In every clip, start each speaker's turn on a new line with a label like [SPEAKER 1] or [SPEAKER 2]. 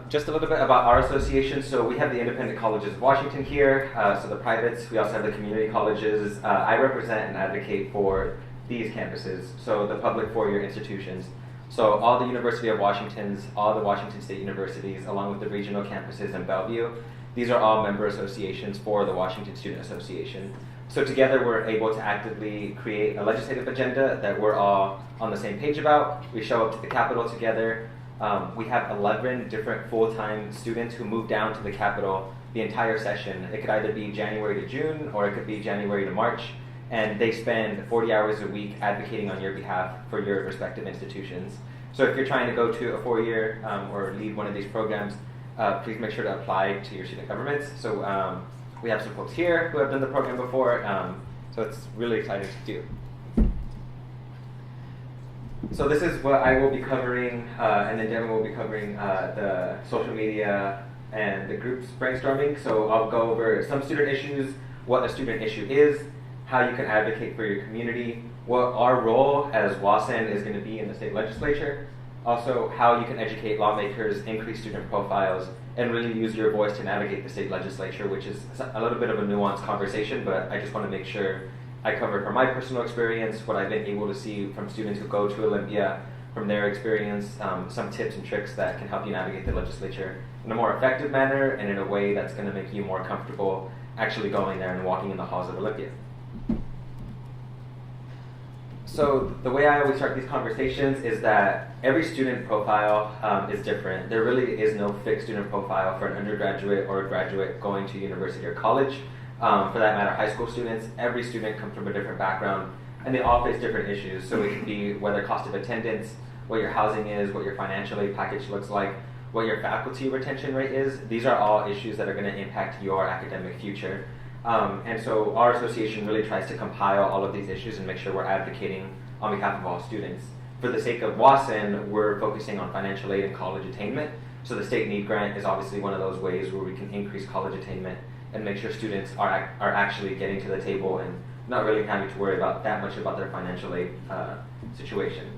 [SPEAKER 1] Just a little bit about our association. So we have the Independent Colleges of Washington here, so the privates. We also have the community colleges. I represent and advocate for these campuses, so the public four-year institutions. So all the University of Washingtons, all the Washington State universities, along with the regional campuses in Bellevue, these are all member associations for the Washington Student Association. So together we're able to actively create a legislative agenda that we're all on the same page about. We show up to the Capitol together. We have 11 different full-time students who move down to the Capitol the entire session. It could either be January to June, or it could be January to March, and they spend 40 hours a week advocating on your behalf for your respective institutions. So if you're trying to go to a four-year or lead one of these programs, please make sure to apply to your student governments. So we have some folks here who have done the program before, so it's really exciting to do. So this is what I will be covering, and then Devin will be covering the social media and the groups brainstorming. So I'll go over some student issues, what a student issue is, how you can advocate for your community, what our role as WA-SEN is going to be in the state legislature, also how you can educate lawmakers, increase student profiles, and really use your voice to navigate the state legislature, which is a little bit of a nuanced conversation, but I just want to make sure I cover from my personal experience, what I've been able to see from students who go to Olympia, from their experience, some tips and tricks that can help you navigate the legislature in a more effective manner and in a way that's going to make you more comfortable actually going there and walking in the halls of Olympia. So the way I always start these conversations is that every student profile is different. There really is no fixed student profile for an undergraduate or a graduate going to university or college. For that matter, high school students, every student comes from a different background, and they all face different issues. So it could be whether cost of attendance, what your housing is, what your financial aid package looks like, what your faculty retention rate is. These are all issues that are going to impact your academic future. And so our association really tries to compile all of these issues and make sure we're advocating on behalf of all students. For the sake of WA-SEN, we're focusing on financial aid and college attainment. So the state need grant is obviously one of those ways where we can increase college attainment and make sure students are actually getting to the table and not really having to worry about that much about their financial aid situation.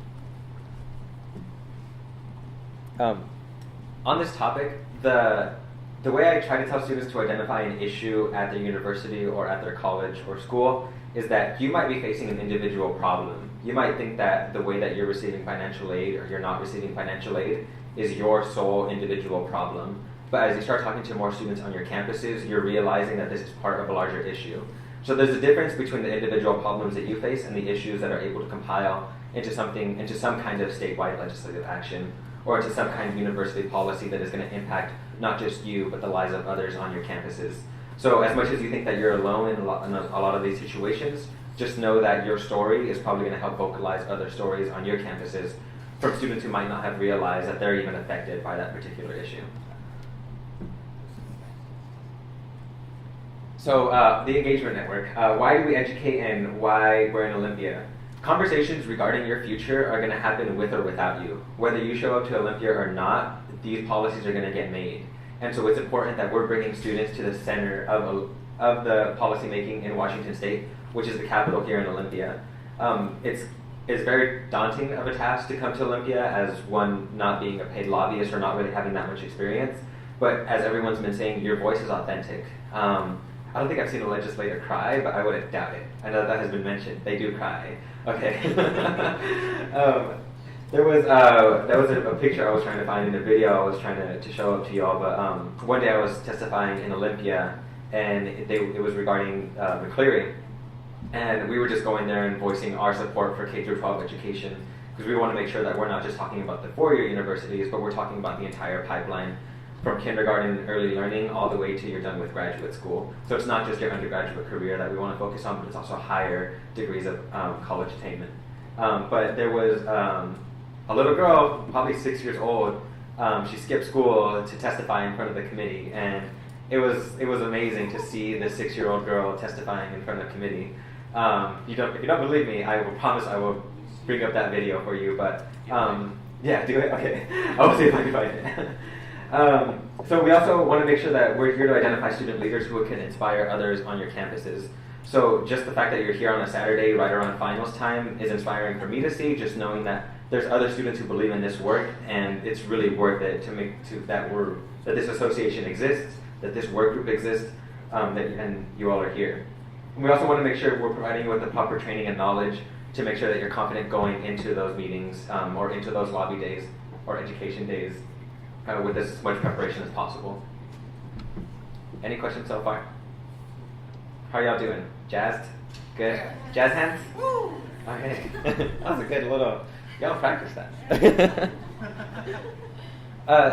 [SPEAKER 1] On this topic, the way I try to tell students to identify an issue at their university or at their college or school is that you might be facing an individual problem. You might think that the way that you're receiving financial aid or you're not receiving financial aid is your sole individual problem. But as you start talking to more students on your campuses, you're realizing that this is part of a larger issue. So there's a difference between the individual problems that you face and the issues that are able to compile into some kind of statewide legislative action or into some kind of university policy that is going to impact not just you, but the lives of others on your campuses. So as much as you think that you're alone in a lot of these situations, just know that your story is probably going to help vocalize other stories on your campuses from students who might not have realized that they're even affected by that particular issue. So the engagement network, why do we educate and why we're in Olympia? Conversations regarding your future are going to happen with or without you. Whether you show up to Olympia or not, these policies are going to get made. And so it's important that we're bringing students to the center of the policymaking in Washington State, which is the capital here in Olympia. It's very daunting of a task to come to Olympia as one not being a paid lobbyist or not really having that much experience. But as everyone's been saying, your voice is authentic. I don't think I've seen a legislator cry, but I wouldn't doubt it. I know that has been mentioned. They do cry. Okay. There was a picture I was trying to find in a video I was trying to show up to y'all, but one day I was testifying in Olympia, and it was regarding the clearing. And we were just going there and voicing our support for K-12 education, because we want to make sure that we're not just talking about the four-year universities, but we're talking about the entire pipeline from kindergarten and early learning all the way to you're done with graduate school. So it's not just your undergraduate career that we want to focus on, but it's also higher degrees of college attainment. But there was a little girl, probably 6 years old. She skipped school to testify in front of the committee, and it was amazing to see the 6-year-old girl testifying in front of the committee. If you don't believe me, I will promise I will bring up that video for you. But yeah, do it. Okay, I'll see if I can find it. So we also want to make sure that we're here to identify student leaders who can inspire others on your campuses. So just the fact that you're here on a Saturday right around finals time is inspiring for me to see, just knowing that there's other students who believe in this work, and it's really worth it that this association exists, that this work group exists, and you all are here. And we also want to make sure we're providing you with the proper training and knowledge to make sure that you're confident going into those meetings or into those lobby days or education days with as much preparation as possible. Any questions so far? How are y'all doing? Jazzed? Good? Jazz hands? Woo! Okay. That was a good little... Y'all practice that.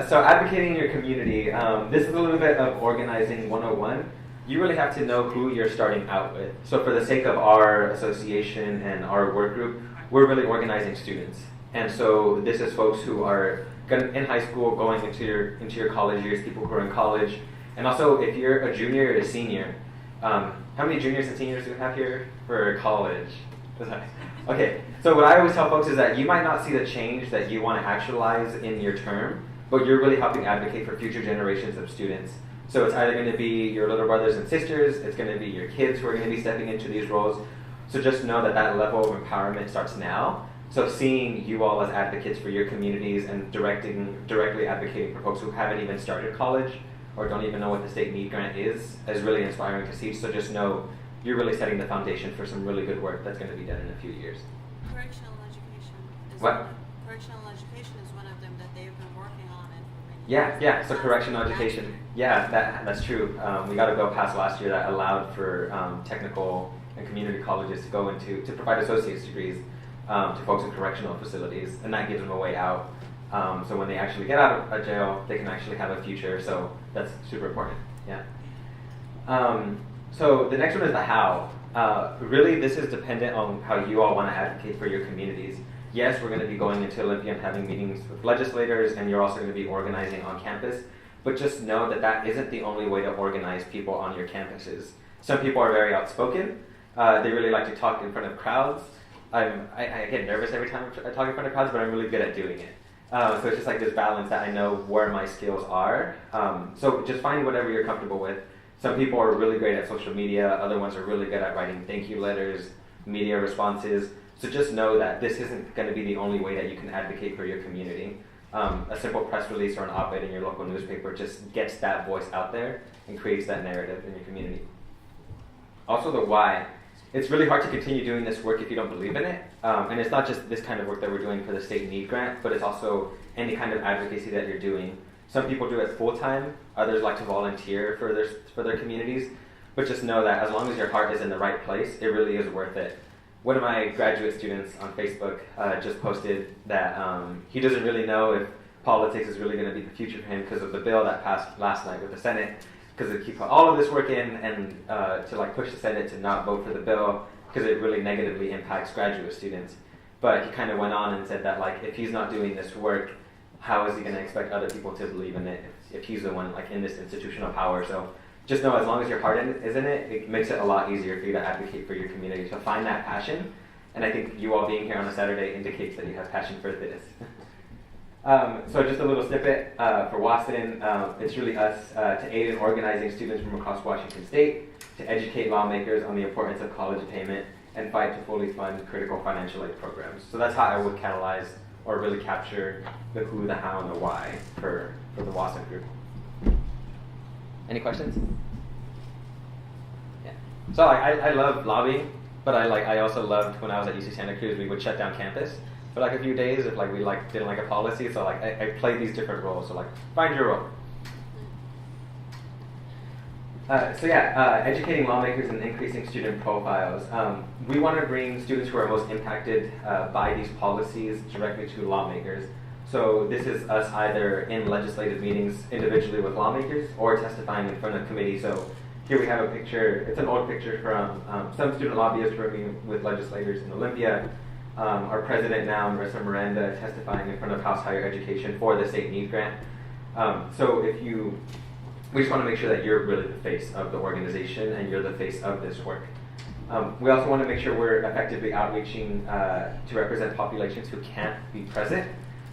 [SPEAKER 1] So advocating in your community. This is a little bit of organizing 101. You really have to know who you're starting out with. So for the sake of our association and our work group, we're really organizing students. And so this is folks who are in high school, going into your college years, people who are in college. And also if you're a junior or a senior, how many juniors and seniors do we have here for college? Okay, so what I always tell folks is that you might not see the change that you want to actualize in your term, but you're really helping advocate for future generations of students. So it's either going to be your little brothers and sisters, it's going to be your kids who are going to be stepping into these roles. So just know that that level of empowerment starts now. So seeing you all as advocates for your communities and directly advocating for folks who haven't even started college or don't even know what the state need grant is really inspiring to see. So just know you're really setting the foundation for some really good work that's going to be done in a few years.
[SPEAKER 2] Correctional education. Correctional education is one of them that they've been working on it for many years.
[SPEAKER 1] Yeah. So correctional education. Yeah, that's true. We got a bill passed last year that allowed for technical and community colleges to go into to provide associate's degrees to folks in correctional facilities, and that gives them a way out. So when they actually get out of jail, they can actually have a future. So that's super important. Yeah. So the next one is the how. Really, this is dependent on how you all want to advocate for your communities. Yes, we're going to be going into Olympia and having meetings with legislators, and you're also going to be organizing on campus. But just know that that isn't the only way to organize people on your campuses. Some people are very outspoken. They really like to talk in front of crowds. I get nervous every time I talk in front of crowds, but I'm really good at doing it. So it's just like this balance that I know where my skills are. So just find whatever you're comfortable with. Some people are really great at social media. Other ones are really good at writing thank you letters, media responses. So just know that this isn't going to be the only way that you can advocate for your community. A simple press release or an op-ed in your local newspaper just gets that voice out there and creates that narrative in your community. Also the why. It's really hard to continue doing this work if you don't believe in it. And it's not just this kind of work that we're doing for the state need grant, but it's also any kind of advocacy that you're doing. Some people do it full-time, others like to volunteer for their communities, but just know that as long as your heart is in the right place, it really is worth it. One of my graduate students on Facebook just posted that he doesn't really know if politics is really going to be the future for him because of the bill that passed last night with the Senate, because he put all of this work in and to like push the Senate to not vote for the bill because it really negatively impacts graduate students. But he kind of went on and said that like if he's not doing this work, how is he going to expect other people to believe in it if he's the one like in this institutional power? So just know as long as your heart is in it, it makes it a lot easier for you to advocate for your community. So find that passion, and I think you all being here on a Saturday indicates that you have passion for this. So just a little snippet for WA-SEN. It's really us to aid in organizing students from across Washington State, to educate lawmakers on the importance of college attainment, and fight to fully fund critical financial aid programs. So that's how I would catalyze or really capture the who, the how, and the why for the WA-SEN group. Any questions? Yeah. So I love lobbying, but I also loved when I was at UC Santa Cruz, we would shut down campus for like a few days if like we like didn't like a policy. So like I played these different roles. So like find your role. Educating lawmakers and increasing student profiles. We want to bring students who are most impacted by these policies directly to lawmakers. So this is us either in legislative meetings individually with lawmakers or testifying in front of committee. So here we have a picture, it's an old picture from some student lobbyists working with legislators in Olympia. Our president now, Marissa Miranda, testifying in front of House Higher Education for the state need grant. We just want to make sure that you're really the face of the organization and you're the face of this work. We also want to make sure we're effectively outreaching to represent populations who can't be present.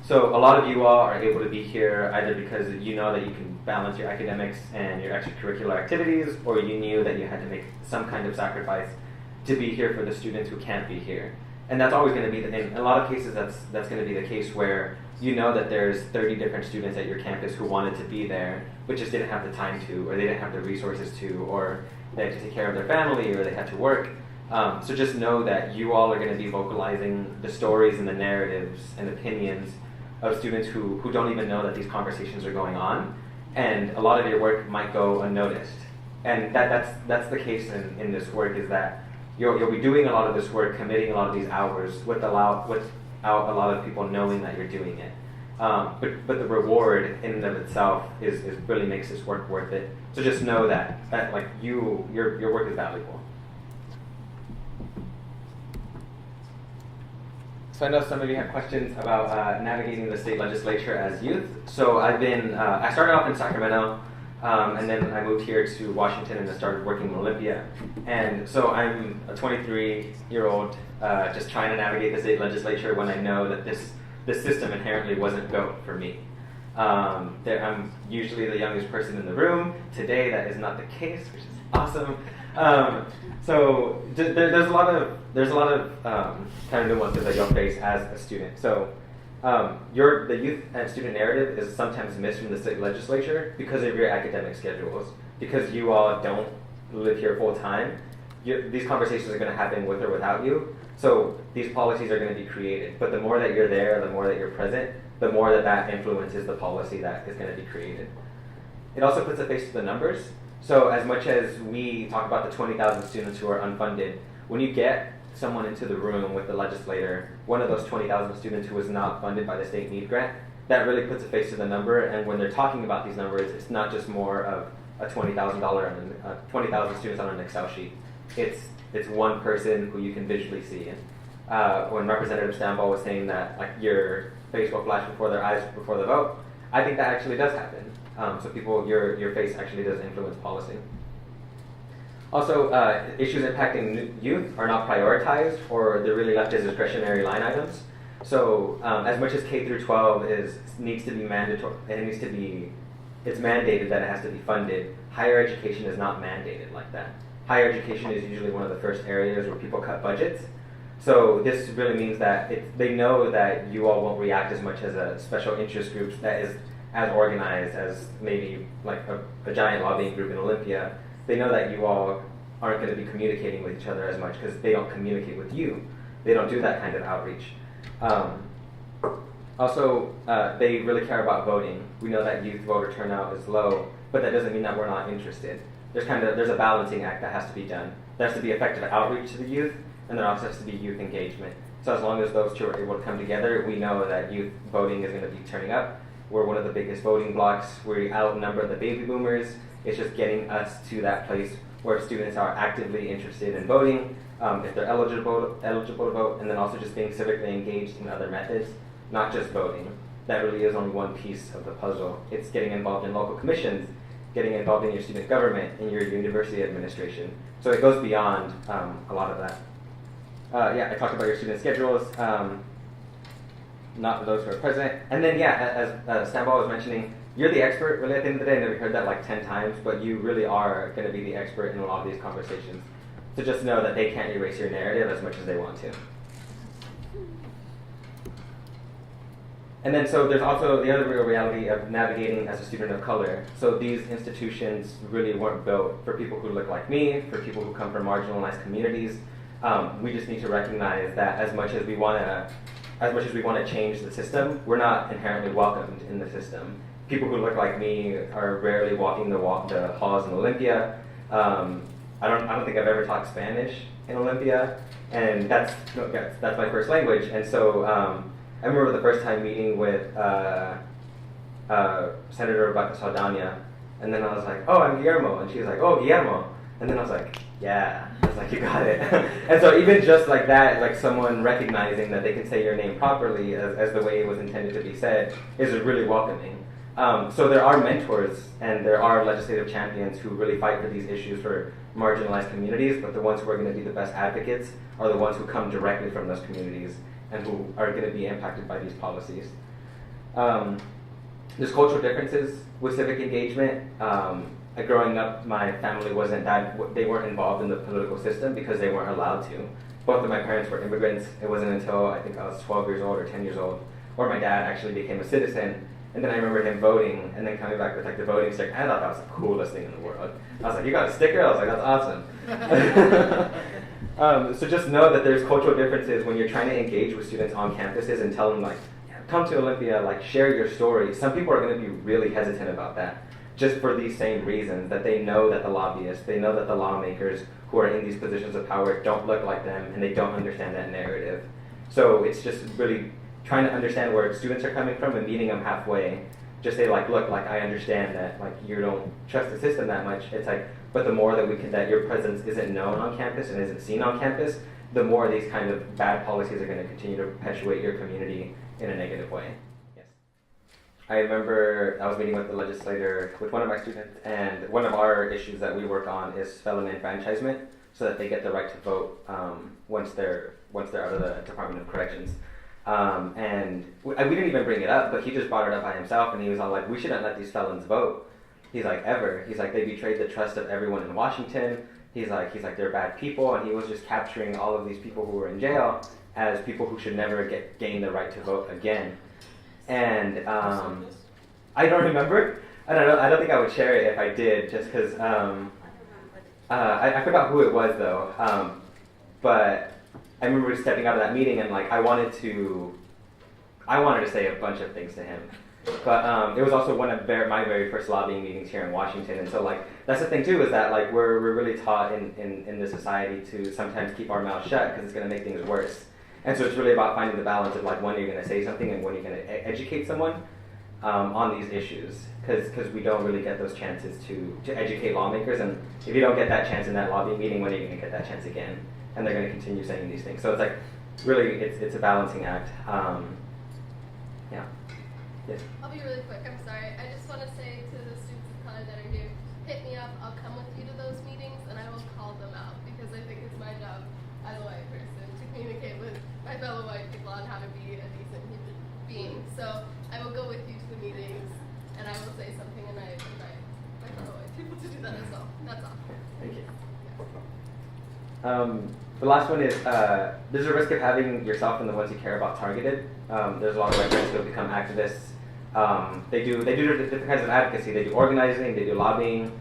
[SPEAKER 1] So a lot of you all are able to be here either because you know that you can balance your academics and your extracurricular activities, or you knew that you had to make some kind of sacrifice to be here for the students who can't be here. And that's always going to be, in a lot of cases, that's going to be the case where you know that there's 30 different students at your campus who wanted to be there, but just didn't have the time to, or they didn't have the resources to, or they had to take care of their family, or they had to work. So just know that you all are going to be vocalizing the stories and the narratives and opinions of students who don't even know that these conversations are going on, and a lot of your work might go unnoticed. And that's the case in this work, is that you'll be doing a lot of this work, committing a lot of these hours without a lot of people knowing that you're doing it. But the reward in and of itself is really makes this work worth it. So just know that like your work is valuable. So I know some of you have questions about navigating the state legislature as youth. So I started off in Sacramento, and then I moved here to Washington and I started working in Olympia. And so I'm a 23-year-old just trying to navigate the state legislature when I know that this system inherently wasn't built for me. I'm usually the youngest person in the room. Today that is not the case, which is awesome. So there's a lot of kind of nuances that you'll face as a student. So the youth and student narrative is sometimes missed from the state legislature because of your academic schedules. Because you all don't live here full time, these conversations are going to happen with or without you. So these policies are going to be created. But the more that you're there, the more that you're present, the more that influences the policy that is going to be created. It also puts a face to the numbers. So as much as we talk about the 20,000 students who are unfunded, when you get someone into the room with the legislator, one of those 20,000 students who is not funded by the state need grant, that really puts a face to the number. And when they're talking about these numbers, it's not just more of a $20,000 students on an Excel sheet. It's one person who you can visually see. And when Representative Stamball was saying that like your face will flash before their eyes before the vote, I think that actually does happen. So your face actually does influence policy. Also, issues impacting youth are not prioritized, or they're really left as discretionary line items. So as much as K through 12 needs to be mandatory, it's mandated that it has to be funded, higher education is not mandated like that. Higher education is usually one of the first areas where people cut budgets. So this really means that they know that you all won't react as much as a special interest group that is as organized as maybe like a giant lobbying group in Olympia. They know that you all aren't going to be communicating with each other as much because they don't communicate with you. They don't do that kind of outreach. Also, they really care about voting. We know that youth voter turnout is low, but that doesn't mean that we're not interested. There's a balancing act that has to be done. There has to be effective outreach to the youth, and there also has to be youth engagement. So as long as those two are able to come together, we know that youth voting is going to be turning up. We're one of the biggest voting blocks. We outnumber the baby boomers. It's just getting us to that place where students are actively interested in voting, if they're eligible to vote, and then also just being civically engaged in other methods, not just voting. That really is only one piece of the puzzle. It's getting involved in local commissions, getting involved in your student government, in your university administration. So it goes beyond a lot of that. I talked about your student schedules, not for those who are present. And then, as Stamball was mentioning, you're the expert, really, at the end of the day. I know we heard that like 10 times, but you really are going to be the expert in a lot of these conversations. So just know that they can't erase your narrative as much as they want to. And then so there's also the other real reality of navigating as a student of color. So these institutions really weren't built for people who look like me, for people who come from marginalized communities. We just need to recognize that as much as we want to change the system, we're not inherently welcomed in the system. People who look like me are rarely walking the halls in Olympia. I don't think I've ever taught Spanish in Olympia, and that's my first language. And so I remember the first time meeting with Senator Rebecca Saldana, and then I was like, "Oh, I'm Guillermo," and she was like, "Oh, Guillermo," and then I was like, "Yeah." I was like, "You got it." And so even just like that, like someone recognizing that they can say your name properly as the way it was intended to be said is really welcoming. So there are mentors and there are legislative champions who really fight for these issues for marginalized communities, but the ones who are going to be the best advocates are the ones who come directly from those communities and who are going to be impacted by these policies. There's cultural differences with civic engagement. growing up, my family wasn't that, they weren't involved in the political system because they weren't allowed to. Both of my parents were immigrants. It wasn't until I think I was 12 years old or 10 years old where my dad actually became a citizen. And then I remember him voting and then coming back with like the voting sticker. I thought that was the coolest thing in the world. I was like, you got a sticker? I was like, that's awesome. So just know that there's cultural differences when you're trying to engage with students on campuses and tell them like, come to Olympia, like share your story. Some people are going to be really hesitant about that just for these same reasons, that they know that the lobbyists, they know that the lawmakers who are in these positions of power don't look like them and they don't understand that narrative. So it's just really trying to understand where students are coming from and meeting them halfway. Just say like, look, like I understand that like you don't trust the system that much. It's like, but the more that we can, that your presence isn't known on campus and isn't seen on campus, the more these kind of bad policies are going to continue to perpetuate your community in a negative way. Yes. I remember I was meeting with the legislator with one of my students, and one of our issues that we work on is felon enfranchisement, so that they get the right to vote once they're out of the Department of Corrections. And we didn't even bring it up, but he just brought it up by himself, and he was all like, we shouldn't let these felons vote. He's like, ever. He's like, they betrayed the trust of everyone in Washington. He's like, they're bad people, and he was just capturing all of these people who were in jail as people who should never gain the right to vote again. And I don't remember. I don't know. I don't think I would share it if I did, just because I forgot who it was though. But I remember stepping out of that meeting and like I wanted to say a bunch of things to him. But it was also one of my very first lobbying meetings here in Washington, and so like that's the thing too, is that like we're really taught in this society to sometimes keep our mouths shut because it's going to make things worse. And so it's really about finding the balance of like when you're going to say something and when you're going to educate someone on these issues, because we don't really get those chances to educate lawmakers, and if you don't get that chance in that lobbying meeting, when are you going to get that chance again? And they're going to continue saying these things. So it's like really it's a balancing act. Yeah. Yes.
[SPEAKER 3] I'll be really quick, I'm sorry. I just want to say to the students of color that are here, hit me up, I'll come with you to those meetings, and I will call them out, because I think it's my job as a white person to communicate with my fellow white people on how to be a decent human being. So I will go with you to the meetings, and I will say something, and I invite my fellow white people to do that as well. That's all.
[SPEAKER 1] Thank you. The last one is there's a risk of having yourself and the ones you care about targeted. There's a lot of white friends who have become activists. They do different kinds of advocacy. They do organizing, they do lobbying,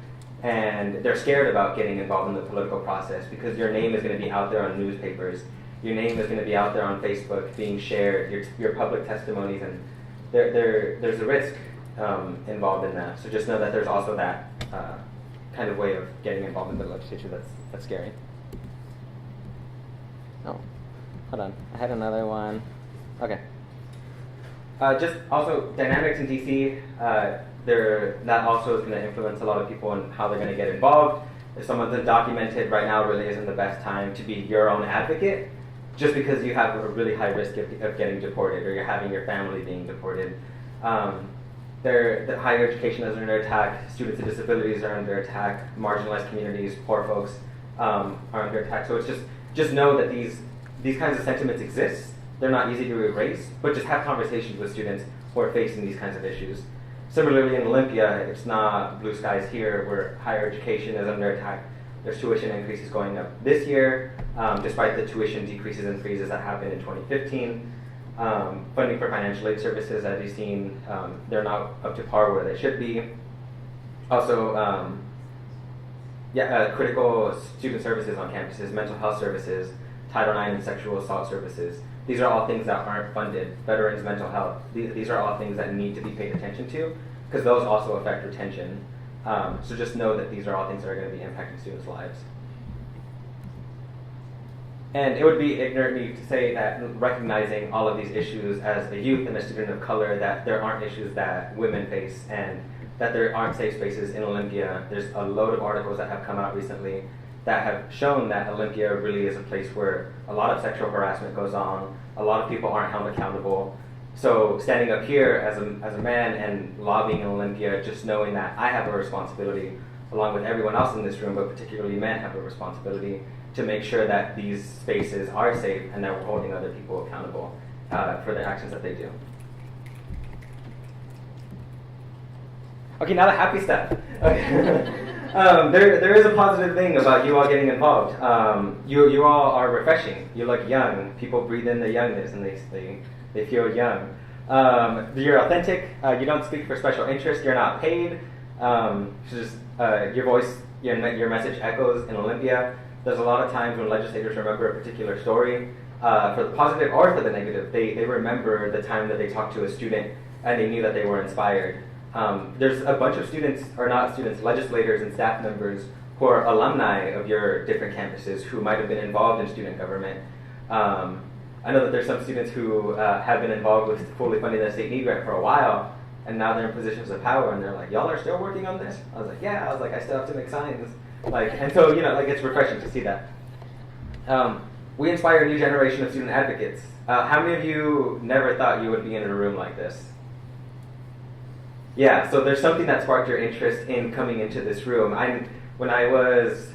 [SPEAKER 1] and they're scared about getting involved in the political process because your name is going to be out there on newspapers. Your name is going to be out there on Facebook being shared, your public testimonies, and there's a risk involved in that. So just know that there's also that kind of way of getting involved in the legislature that's scary. Oh, hold on. I had another one. Okay. Just also dynamics in DC. That also is going to influence a lot of people and how they're going to get involved. If someone's undocumented right now, really isn't the best time to be your own advocate, just because you have a really high risk of getting deported, or you're having your family being deported. The higher education is under attack. Students with disabilities are under attack. Marginalized communities, poor folks are under attack. So it's just know that these kinds of sentiments exist. They're not easy to erase, but just have conversations with students who are facing these kinds of issues. Similarly, in Olympia, it's not blue skies here, where higher education is under attack. There's tuition increases going up this year, despite the tuition decreases and freezes that happened in 2015. Funding for financial aid services, as you've seen, they're not up to par where they should be. Also, critical student services on campuses, mental health services, Title IX and sexual assault services. These are all things that aren't funded. Veterans' mental health. These are all things that need to be paid attention to, because those also affect retention. So just know that these are all things that are going to be impacting students' lives. And it would be ignorant of me to say that recognizing all of these issues as a youth and a student of color, that there aren't issues that women face and that there aren't safe spaces in Olympia. There's a load of articles that have come out recently that have shown that Olympia really is a place where a lot of sexual harassment goes on, a lot of people aren't held accountable. So standing up here as a man and lobbying in Olympia, just knowing that I have a responsibility, along with everyone else in this room, but particularly men have a responsibility to make sure that these spaces are safe and that we're holding other people accountable for the actions that they do. Okay, now the happy stuff. Okay. There is a positive thing about you all getting involved. You all are refreshing. You look young. People breathe in the youngness, and they feel young. You're authentic. You don't speak for special interest. You're not paid. Just your voice, your message echoes in Olympia. There's a lot of times when legislators remember a particular story, for the positive or for the negative. They remember the time that they talked to a student and they knew that they were inspired. There's a bunch of students, or not students, legislators and staff members who are alumni of your different campuses who might have been involved in student government. I know that there's some students who have been involved with fully funding the state need grant for a while, and now they're in positions of power, and they're like, "Y'all are still working on this?" I was like, "Yeah." I was like, "I still have to make signs." And so it's refreshing to see that. We inspire a new generation of student advocates. How many of you never thought you would be in a room like this? Yeah, so there's something that sparked your interest in coming into this room. When I was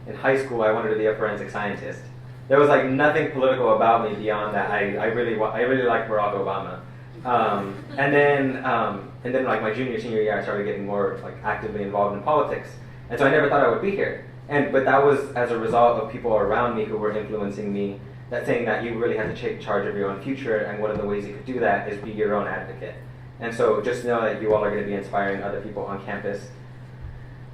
[SPEAKER 1] in high school, I wanted to be a forensic scientist. There was like nothing political about me beyond that. I really liked Barack Obama. And then like my junior, senior year, I started getting more like actively involved in politics. And so I never thought I would be here. But that was as a result of people around me who were influencing me, that saying that you really have to take charge of your own future, and one of the ways you could do that is be your own advocate. And so just know that you all are going to be inspiring other people on campus.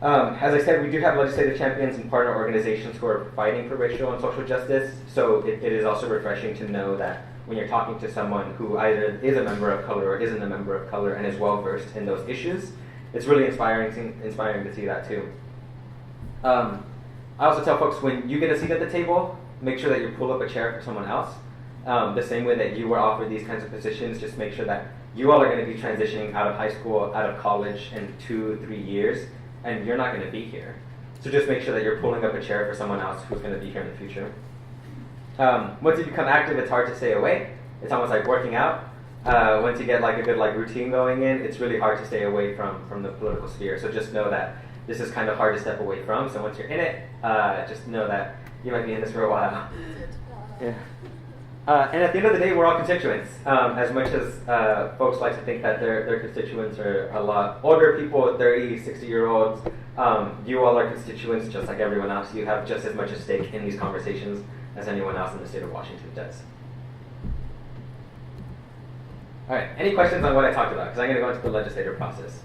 [SPEAKER 1] As I said, we do have legislative champions and partner organizations who are fighting for racial and social justice. So it is also refreshing to know that when you're talking to someone who either is a member of color or isn't a member of color and is well versed in those issues, it's really inspiring to see that too. I also tell folks, when you get a seat at the table, make sure that you pull up a chair for someone else. The same way that you were offered these kinds of positions, just make sure that you all are going to be transitioning out of high school, out of college in 2-3 years, and you're not going to be here. So just make sure that you're pulling up a chair for someone else who's going to be here in the future. Once you become active, it's hard to stay away. It's almost like working out. Once you get like a good routine going in, it's really hard to stay away from the political sphere. So just know that this is kind of hard to step away from. So once you're in it, just know that you might be in this for a while. Yeah. And at the end of the day, we're all constituents. As much as folks like to think that their constituents are a lot older people, 30, 60-year-olds, you all are constituents just like everyone else. You have just as much a stake in these conversations as anyone else in the state of Washington does. All right, any questions on what I talked about? Because I'm going to go into the legislative process.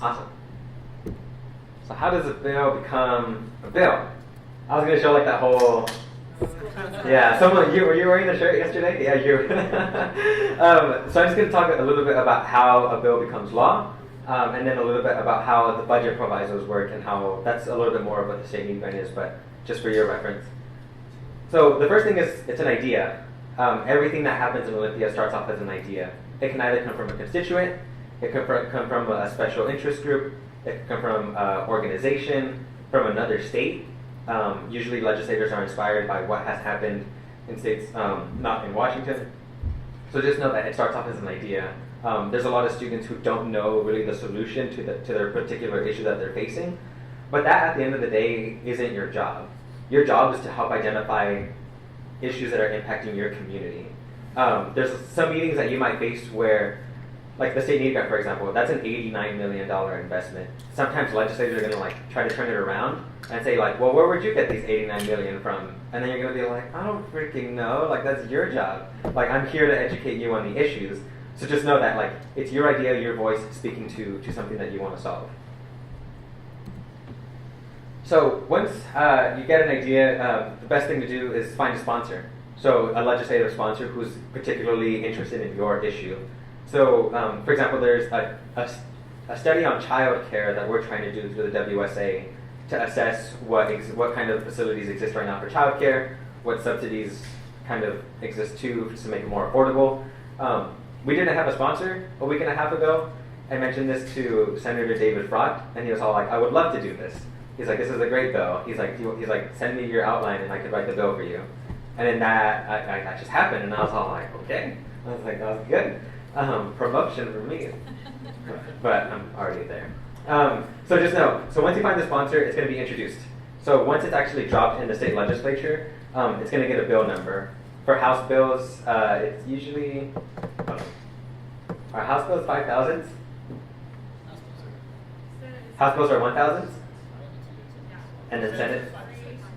[SPEAKER 1] Awesome. So how does a bill become a bill? I was going to show like that whole... Yeah, were you wearing the shirt yesterday? Yeah, you. So I'm just going to talk a little bit about how a bill becomes law, and then a little bit about how the budget provisos work, and how that's a little bit more of what the state need grant is, but just for your reference. So the first thing is, it's an idea. Everything that happens in Olympia starts off as an idea. It can either come from a constituent, it can come from a special interest group, it can come from an organization, from another state. Usually legislators are inspired by what has happened in states not in Washington. So just know that it starts off as an idea. There's a lot of students who don't know really the solution to their particular issue that they're facing. But that, at the end of the day, isn't your job. Your job is to help identify issues that are impacting your community. There's some meetings that you might face where, like the state need grant, for example, that's an $89 million investment. Sometimes legislators are going to try to turn it around and say well, where would you get these $89 million from? And then you're going to be like, I don't freaking know. That's your job. I'm here to educate you on the issues. So just know that it's your idea, your voice speaking to something that you want to solve. So once you get an idea, the best thing to do is find a sponsor. So a legislative sponsor who's particularly interested in your issue. So, for example, there's a study on child care that we're trying to do through the WSA to assess what kind of facilities exist right now for child care, what subsidies kind of exist to make it more affordable. We didn't have a sponsor a week and a half ago. I mentioned this to Senator David Frott, and he was all like, I would love to do this. He's like, this is a great bill. He's like, send me your outline and I could write the bill for you. And then that just happened, and I was all like, okay. I was like, that was good. Promotion for me. But I'm already there. So just know, so once you find the sponsor, it's going to be introduced. So once it's actually dropped in the state legislature, it's going to get a bill number. For House bills, it's usually, Are House bills 5,000s? House bills are 1,000s? And then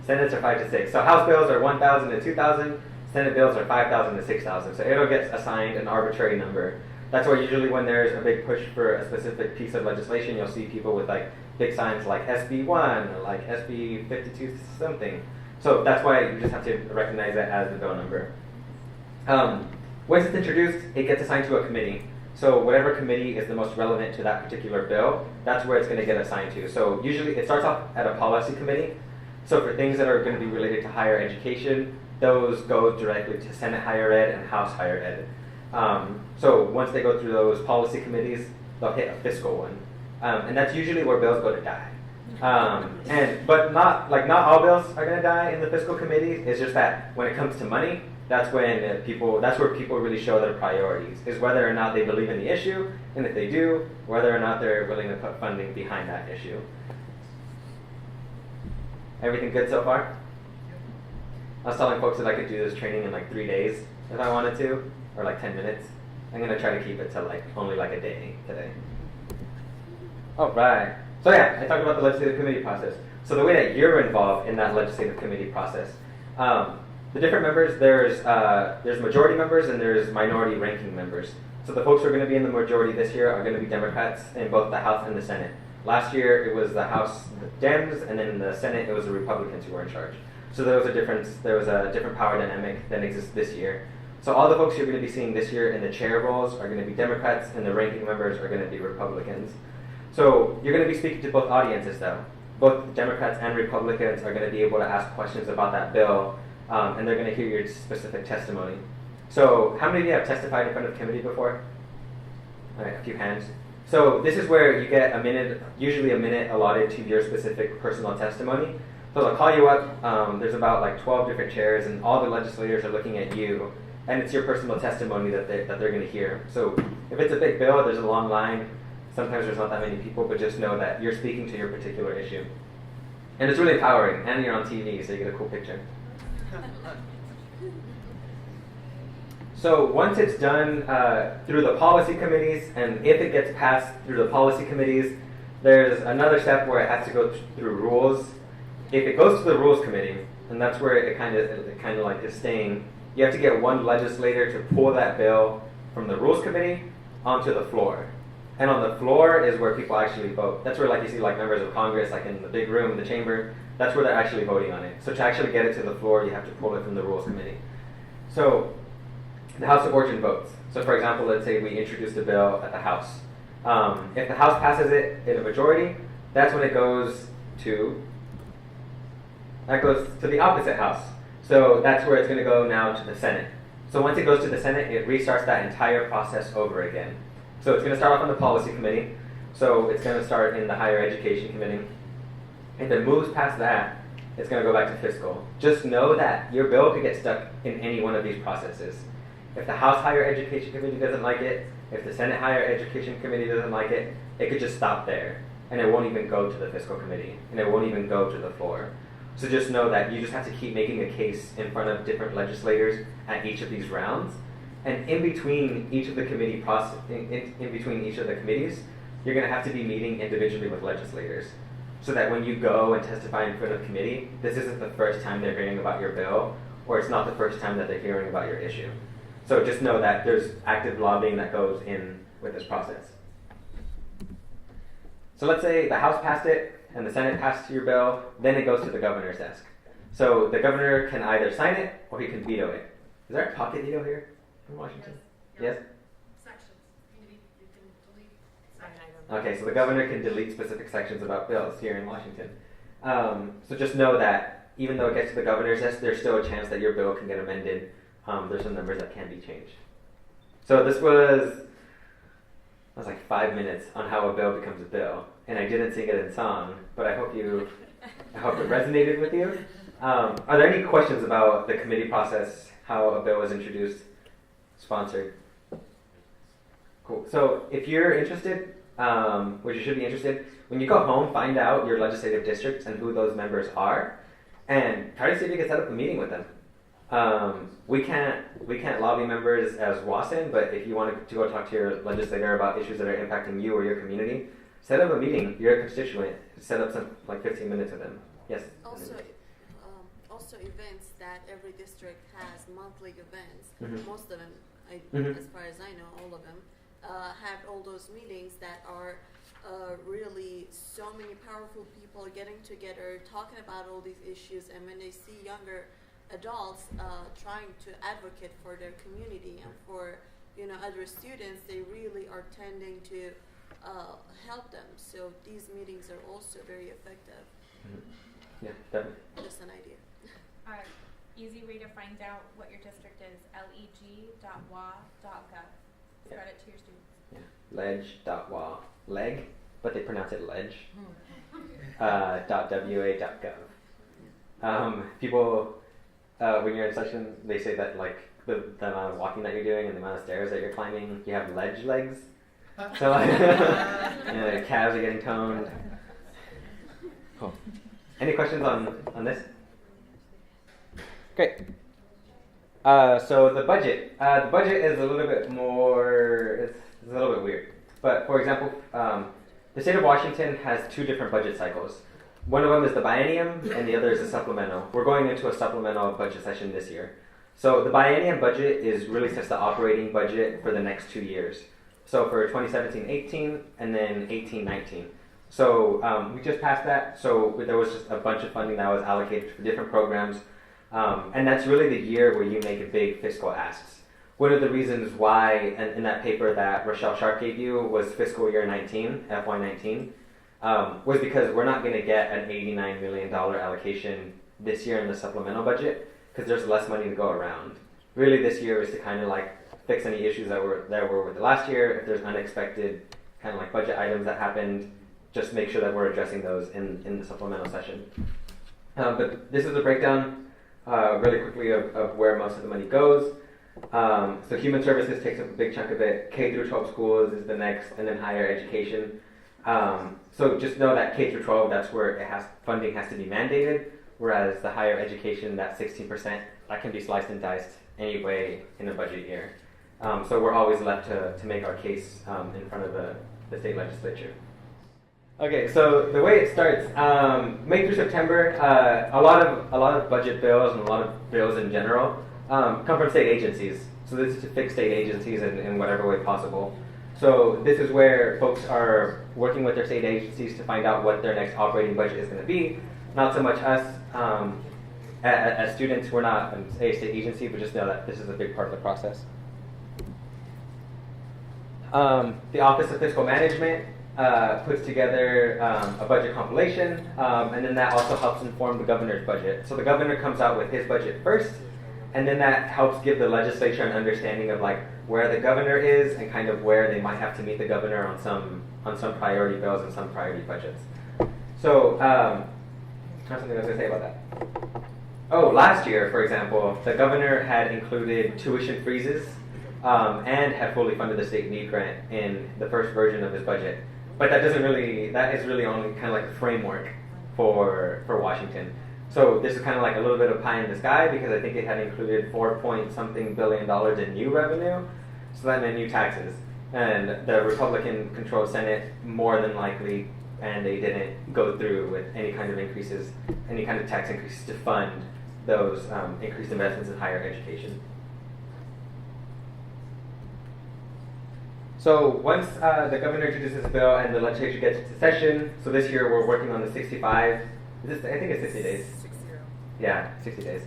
[SPEAKER 1] Senates are 5 to 6. So House bills are 1,000 to 2,000. Senate bills are 5,000 to 6,000. So it'll get assigned an arbitrary number. That's why usually when there's a big push for a specific piece of legislation, you'll see people with like big signs like SB1 or like SB 52 something. So that's why you just have to recognize that as the bill number. Once it's introduced, it gets assigned to a committee. So whatever committee is the most relevant to that particular bill, that's where it's going to get assigned to. So usually it starts off at a policy committee. So for things that are going to be related to higher education, those go directly to Senate Higher Ed and House Higher Ed. So once they go through those policy committees, they'll hit a fiscal one. And that's usually where bills go to die. But not all bills are going to die in the fiscal committee. It's just that when it comes to money, that's where people really show their priorities, is whether or not they believe in the issue, and if they do, whether or not they're willing to put funding behind that issue. Everything good so far? I was telling folks that I could do this training in like 3 days if I wanted to, or like 10 minutes. I'm going to try to keep it to only a day today. All right. So yeah, I talked about the legislative committee process. So the way that you're involved in that legislative committee process, the different members, there's majority members and there's minority ranking members. So the folks who are going to be in the majority this year are going to be Democrats in both the House and the Senate. Last year it was the House the Dems, and then in the Senate it was the Republicans who were in charge. So there was a difference. There was a different power dynamic than exists this year. So all the folks you're going to be seeing this year in the chair roles are going to be Democrats, and the ranking members are going to be Republicans. So you're going to be speaking to both audiences, though. Both Democrats and Republicans are going to be able to ask questions about that bill, and they're going to hear your specific testimony. So how many of you have testified in front of committee before? All right, a few hands. So this is where you get usually a minute allotted to your specific personal testimony. So they'll call you up. There's about 12 different chairs, and all the legislators are looking at you, and it's your personal testimony that they're going to hear. So if it's a big bill, there's a long line. Sometimes there's not that many people, but just know that you're speaking to your particular issue. And it's really empowering, and you're on TV, so you get a cool picture. So once it's done through the policy committees, and if it gets passed through the policy committees, there's another step where it has to go through rules. If it goes to the rules committee, and that's where it kind of is staying, you have to get one legislator to pull that bill from the rules committee onto the floor. And on the floor is where people actually vote. That's where you see members of Congress, in the big room in the chamber, that's where they're actually voting on it. So to actually get it to the floor, you have to pull it from the rules committee. So the House of Origin votes. So for example, let's say we introduced a bill at the House. If the House passes it in a majority, that's when it goes to the opposite House. So that's where it's going to go now to the Senate. So once it goes to the Senate, it restarts that entire process over again. So it's going to start off on the policy committee. So it's going to start in the higher education committee. If it moves past that, it's going to go back to fiscal. Just know that your bill could get stuck in any one of these processes. If the House Higher Education Committee doesn't like it, if the Senate Higher Education Committee doesn't like it, it could just stop there. And it won't even go to the fiscal committee. And it won't even go to the floor. So just know that you just have to keep making a case in front of different legislators at each of these rounds. And in between each of the committees, you're going to have to be meeting individually with legislators. So that when you go and testify in front of committee, this isn't the first time they're hearing about your bill, or it's not the first time that they're hearing about your issue. So just know that there's active lobbying that goes in with this process. So let's say the House passed it, and the Senate passed your bill, then it goes to the governor's desk. So the governor can either sign it, or he can veto it. Is there a pocket veto here in Washington? Yes?
[SPEAKER 2] Sections. You can delete sections.
[SPEAKER 1] Okay, so the governor can delete specific sections about bills here in Washington. So just know that even though it gets to the governor's desk, there's still a chance that your bill can get amended. There's some numbers that can be changed. So this was 5 minutes on how a bill becomes a bill. And I didn't sing it in song, but I hope it resonated with you. Are there any questions about the committee process, how a bill was introduced, sponsored? Cool. So if you're interested, which you should be interested, when you go home, find out your legislative districts and who those members are, and try to see if you can set up a meeting with them. We can't lobby members as WA-SEN, but if you want to go talk to your legislator about issues that are impacting you or your community, set up a meeting. You're a constituent. Set up some like 15 minutes with them. Yes.
[SPEAKER 2] Also events that every district has, monthly events.
[SPEAKER 1] Mm-hmm.
[SPEAKER 2] Most of them, as far as I know, all of them have all those meetings that are really so many powerful people getting together, talking about all these issues, and when they see younger adults trying to advocate for their community and for other students, they really are tending to help them. So these meetings are also very effective.
[SPEAKER 1] Mm-hmm. Yeah, definitely.
[SPEAKER 2] Just an idea.
[SPEAKER 4] Easy way to find out what your district is: leg.wa.gov. Spread it to your students.
[SPEAKER 1] Yeah, leg.wa, leg, but they pronounce it ledge. .wa.gov. People, when you're in session, they say that like the amount of walking that you're doing and the amount of stairs that you're climbing, you have ledge legs. So calves are getting toned. Cool. Any questions on this? Great. So the budget. The budget is a little bit more. It's a little bit weird. But for example, the state of Washington has two different budget cycles. One of them is the biennium, and the other is a supplemental. We're going into a supplemental budget session this year. So the biennium budget is really just the operating budget for the next 2 years. So for 2017-18 and then 18-19. So we just passed that. So there was just a bunch of funding that was allocated for different programs. And that's really the year where you make a big fiscal asks. One of the reasons why in that paper that Rochelle Sharp gave you was fiscal year 19, FY19, was because we're not going to get an $89 million allocation this year in the supplemental budget because there's less money to go around. Really this year is to kind of like fix any issues that were with the last year. If there's unexpected kind of like budget items that happened, just make sure that we're addressing those in the supplemental session. But this is a breakdown really quickly of where most of the money goes. So human services takes up a big chunk of it. K through 12 schools is the next, and then higher education. So just know that K through 12, that's where funding has to be mandated, whereas the higher education, that 16%, that can be sliced and diced any way in a budget year. So we're always left to make our case in front of the state legislature. Okay, so the way it starts, May through September, a lot of budget bills and a lot of bills in general come from state agencies. So this is to fix state agencies in whatever way possible. So this is where folks are working with their state agencies to find out what their next operating budget is going to be. Not so much us. As students, we're not a state agency, but just know that this is a big part of the process. The Office of Fiscal Management puts together a budget compilation, and then that also helps inform the governor's budget. So the governor comes out with his budget first, and then that helps give the legislature an understanding of like where the governor is and kind of where they might have to meet the governor on some priority bills and some priority budgets. So there's something I was going to say about that. Oh, last year, for example, the governor had included tuition freezes and had fully funded the state need grant in the first version of his budget. But that is really only kind of like a framework for Washington. So this is kind of like a little bit of pie in the sky because I think it had included $4-point-something billion in new revenue. So that meant new taxes. And the Republican-controlled Senate more than likely, and they didn't go through with any kind of increases, any kind of tax increases to fund those increased investments in higher education. So once the governor introduces a bill and the legislature gets into session, so this year we're working on the 65, I think it's 60 days.
[SPEAKER 2] 60.
[SPEAKER 1] Yeah, 60 days.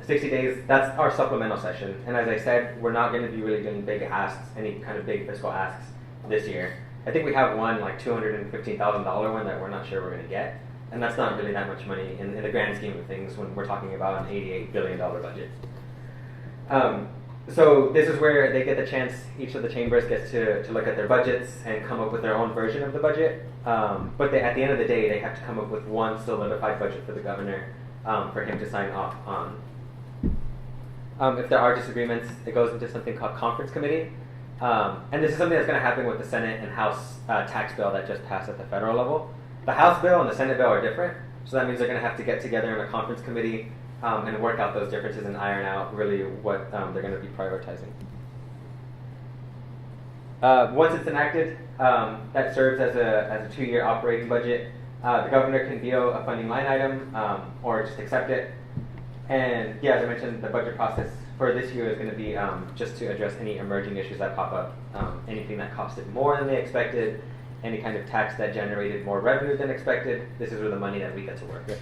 [SPEAKER 1] 60 days, that's our supplemental session. And as I said, we're not going to be really doing big asks, any kind of big fiscal asks this year. I think we have one like $215,000 one that we're not sure we're going to get. And that's not really that much money in the grand scheme of things when we're talking about an $88 billion budget. So this is where they get the chance, each of the chambers gets to look at their budgets and come up with their own version of the budget. But at the end of the day, they have to come up with one solidified budget for the governor for him to sign off on. If there are disagreements, it goes into something called conference committee. And this is something that's going to happen with the Senate and House tax bill that just passed at the federal level. The House bill and the Senate bill are different. So that means they're going to have to get together in a conference committee and work out those differences and iron out really what they're going to be prioritizing. Once it's enacted, that serves as a 2-year operating budget. The governor can veto a funding line item or just accept it. And yeah, as I mentioned, the budget process for this year is going to be just to address any emerging issues that pop up. Anything that costed more than they expected, any kind of tax that generated more revenue than expected. This is where the money that we get to work with.